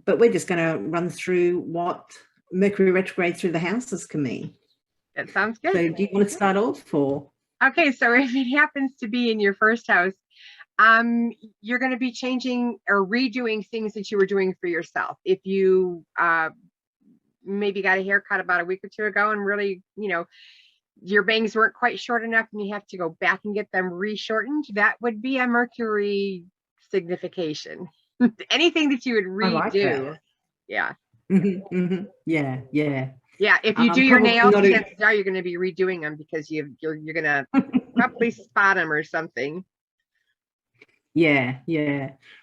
but we're just going to run through what Mercury retrograde through the houses can mean. That sounds good. So do you want to start off for? Okay, so if it happens to be in your first house, you're going to be changing or redoing things that you were doing for yourself. If you maybe got a haircut about a week or two ago and really, your bangs weren't quite short enough and you have to go back and get them reshortened, that would be a Mercury signification. Anything that you would redo. I like that. Yeah. Yeah. Yeah, if you do your nails, chances are you're going to be redoing them because you're going to probably spot them or something. Yeah.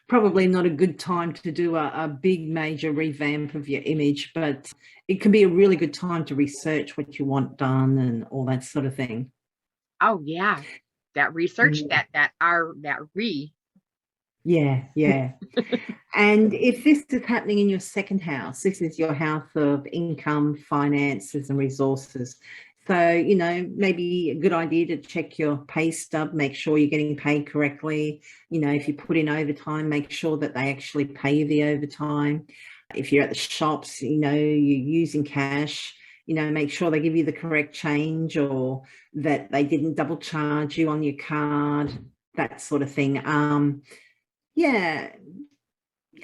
Probably not a good time to do a big major revamp of your image, but it can be a really good time to research what you want done and all that sort of thing. Oh yeah, that research, that Yeah. And if this is happening in your second house, this is your house of income, finances, and resources. So, maybe a good idea to check your pay stub, make sure you're getting paid correctly. If you put in overtime, make sure that they actually pay you the overtime. If you're at the shops, you're using cash, make sure they give you the correct change or that they didn't double charge you on your card, that sort of thing. Yeah.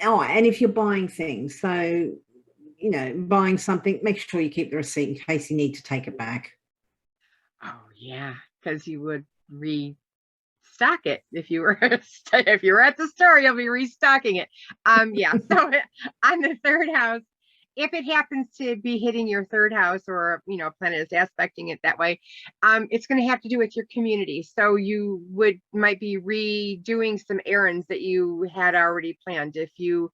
Oh, and if you're buying things, so, buying something, make sure you keep the receipt in case you need to take it back. Oh, yeah, because you would restock it if you were at the store, you'll be restocking it. Yeah, so on the third house, if it happens to be hitting your third house or, a planet is aspecting it that way, it's going to have to do with your community. So you might be redoing some errands that you had already planned. If you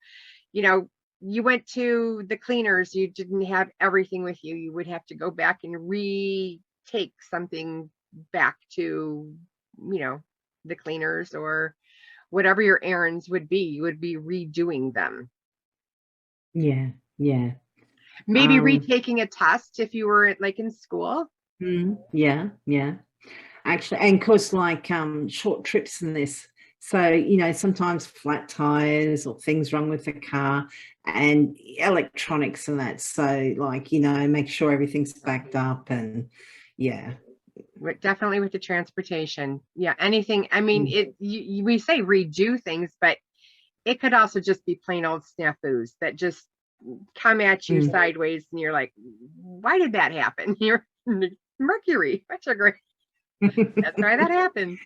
went to the cleaners, you didn't have everything with you, you would have to go back and retake something back to, the cleaners or whatever your errands would be. You would be redoing them. Yeah. Maybe retaking a test if you were like in school. Yeah. Actually, and of course, like short trips in this. So, sometimes flat tires or things wrong with the car and electronics and that. So, like, make sure everything's backed up and yeah. Definitely with the transportation. Yeah. Anything. I mean, we say redo things, but it could also just be plain old snafus that just come at you sideways and you're like, why did that happen? You're Mercury retrograde. That's why that happened.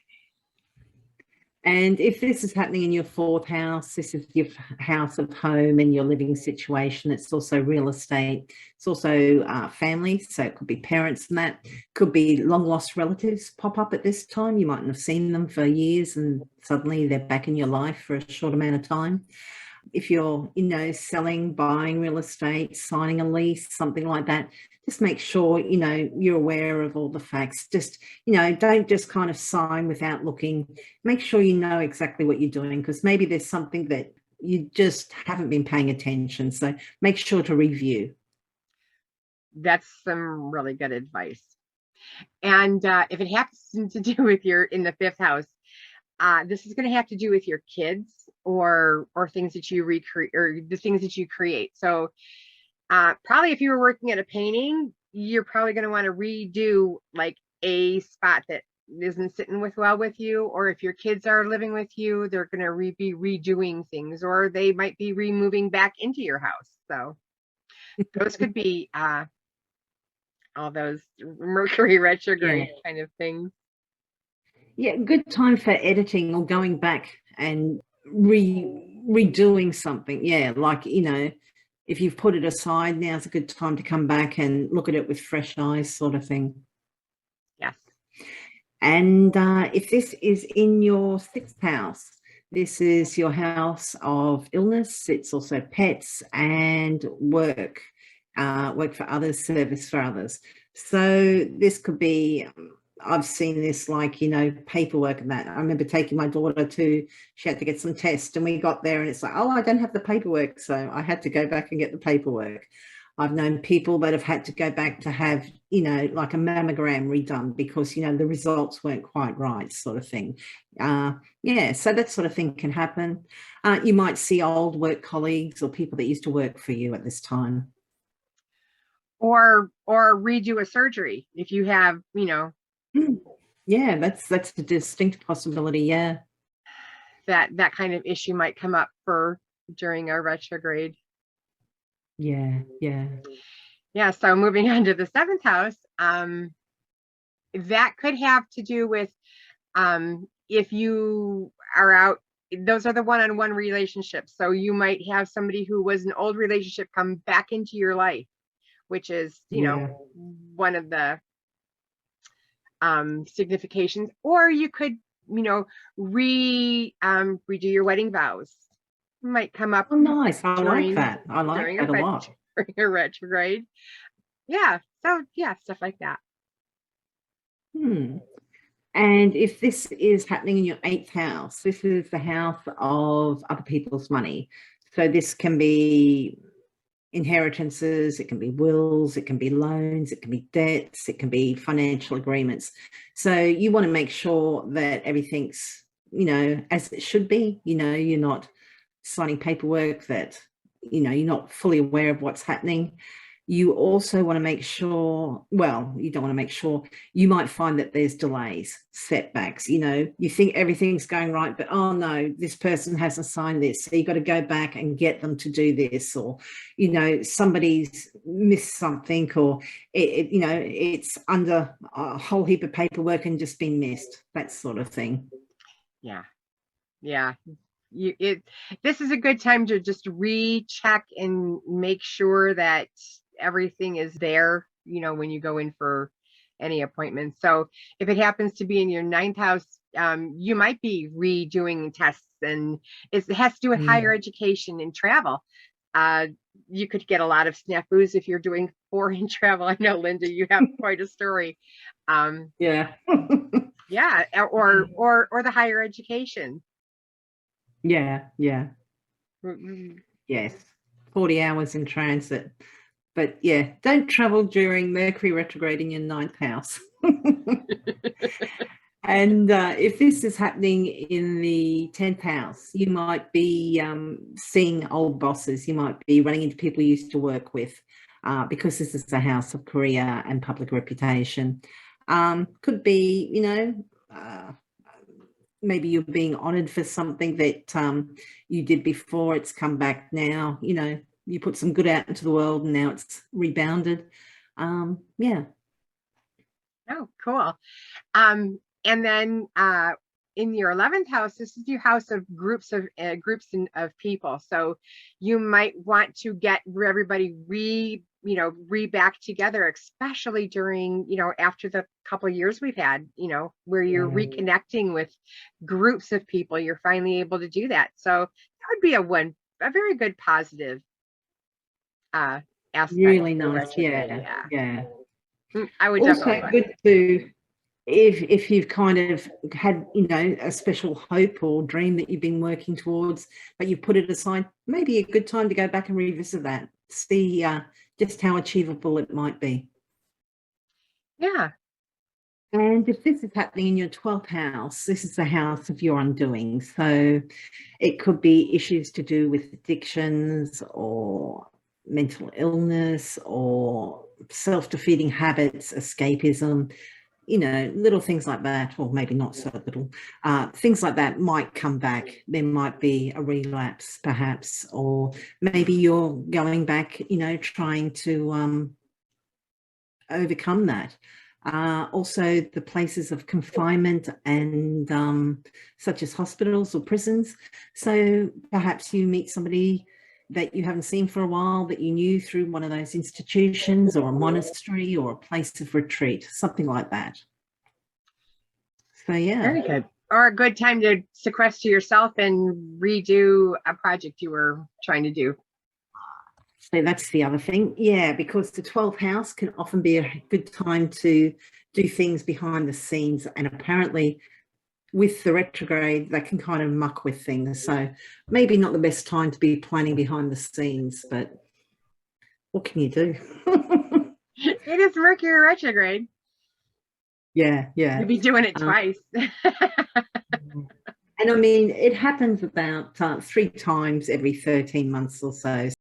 And if this is happening in your fourth house, this is your house of home and your living situation. It's also real estate. It's also family. So it could be parents and that. Could be long lost relatives pop up at this time. You mightn't have seen them for years and suddenly they're back in your life for a short amount of time. If you're, selling, buying real estate, signing a lease, something like that, just make sure, you're aware of all the facts. Just, don't just kind of sign without looking. Make sure you know exactly what you're doing because maybe there's something that you just haven't been paying attention. So make sure to review. That's some really good advice. And if it happens to do with in the fifth house, this is going to have to do with your kids or things that you recreate or the things that you create. So probably if you were working at a painting, you're probably going to want to redo like a spot that isn't sitting well with you. Or if your kids are living with you, they're going to be redoing things, or they might be removing back into your house. So those could be all those Mercury retrograde kind of things. Yeah, good time for editing or going back and redoing something. Yeah, like, if you've put it aside, now's a good time to come back and look at it with fresh eyes sort of thing. Yes. And if this is in your sixth house, this is your house of illness. It's also pets and work for others, service for others. So this could be... I've seen this like, paperwork and that. I remember taking my daughter she had to get some tests and we got there and it's like, oh, I don't have the paperwork. So I had to go back and get the paperwork. I've known people that have had to go back to have, you know, like a mammogram redone because, you know, the results weren't quite right, sort of thing. Yeah, so that sort of thing can happen. You might see old work colleagues or people that used to work for you at this time. Or redo a surgery if you have, you know. Yeah, that's a distinct possibility. Yeah. That kind of issue might come up for during our retrograde. Yeah, yeah. Yeah, so moving on to the seventh house, that could have to do with if you are out, those are the one-on-one relationships. So you might have somebody who was an old relationship come back into your life, which is, you know, one of the significations. Or you could, you know, redo your wedding vows. Might come up. Oh, nice. I during, like that. I like that a lot. During a retrograde. Yeah. So yeah, stuff like that. And if this is happening in your 8th house, this is the house of other people's money. So this can be inheritances, it can be wills, it can be loans, it can be debts, it can be financial agreements. So you want to make sure that everything's, you know, as it should be. You know, you're not signing paperwork that, you know, you're not fully aware of what's happening. You also want to make sure, well, you don't want to make sure, you might find that there's delays, setbacks. You know, you think everything's going right, but oh no, this person hasn't signed this. So you've got to go back and get them to do this, or, you know, somebody's missed something, or you know, it's under a whole heap of paperwork and just been missed, that sort of thing. Yeah. Yeah. This is a good time to just recheck and make sure that everything is there, you know, when you go in for any appointments. So if it happens to be in your 9th house, you might be redoing tests, and it has to do with higher education and travel. You could get a lot of snafus if you're doing foreign travel. I know, Lynda, you have quite a story. Yeah. Yeah, or the higher education. Yeah, yeah. Mm-hmm. Yes, 40 hours in transit. But yeah, don't travel during Mercury retrograde in your 9th house. And if this is happening in the 10th house, you might be seeing old bosses. You might be running into people you used to work with, because this is the house of career and public reputation. Could be, you know, maybe you're being honored for something that you did before. It's come back now. You know, you put some good out into the world and now it's rebounded. Yeah. Oh, cool. And then in your 11th house, this is your house of groups of people. So you might want to get everybody back together, especially during, you know, after the couple of years we've had, you know, where you're reconnecting with groups of people. You're finally able to do that. So that would be a very good positive aspect. Really nice. Yeah. I would also definitely good to, if you've kind of had, you know, a special hope or dream that you've been working towards, but you put it aside, maybe a good time to go back and revisit that, see just how achievable it might be. Yeah. And if this is happening in your 12th house, this is the house of your undoing. So it could be issues to do with addictions or mental illness or self-defeating habits, escapism, you know, little things like that, or maybe not so little, things like that might come back. There might be a relapse perhaps, or maybe you're going back, you know, trying to overcome that. Also the places of confinement and such as hospitals or prisons. So perhaps you meet somebody that you haven't seen for a while that you knew through one of those institutions or a monastery or a place of retreat, something like that. So yeah. Very good. Or a good time to sequester yourself and redo a project you were trying to do. So that's the other thing. Yeah, because the 12th house can often be a good time to do things behind the scenes. And apparently with the retrograde, they can kind of muck with things. So maybe not the best time to be planning behind the scenes, but what can you do? It is Mercury retrograde. Yeah, yeah. You'd be doing it twice. And I mean, it happens about 3 times every 13 months or so.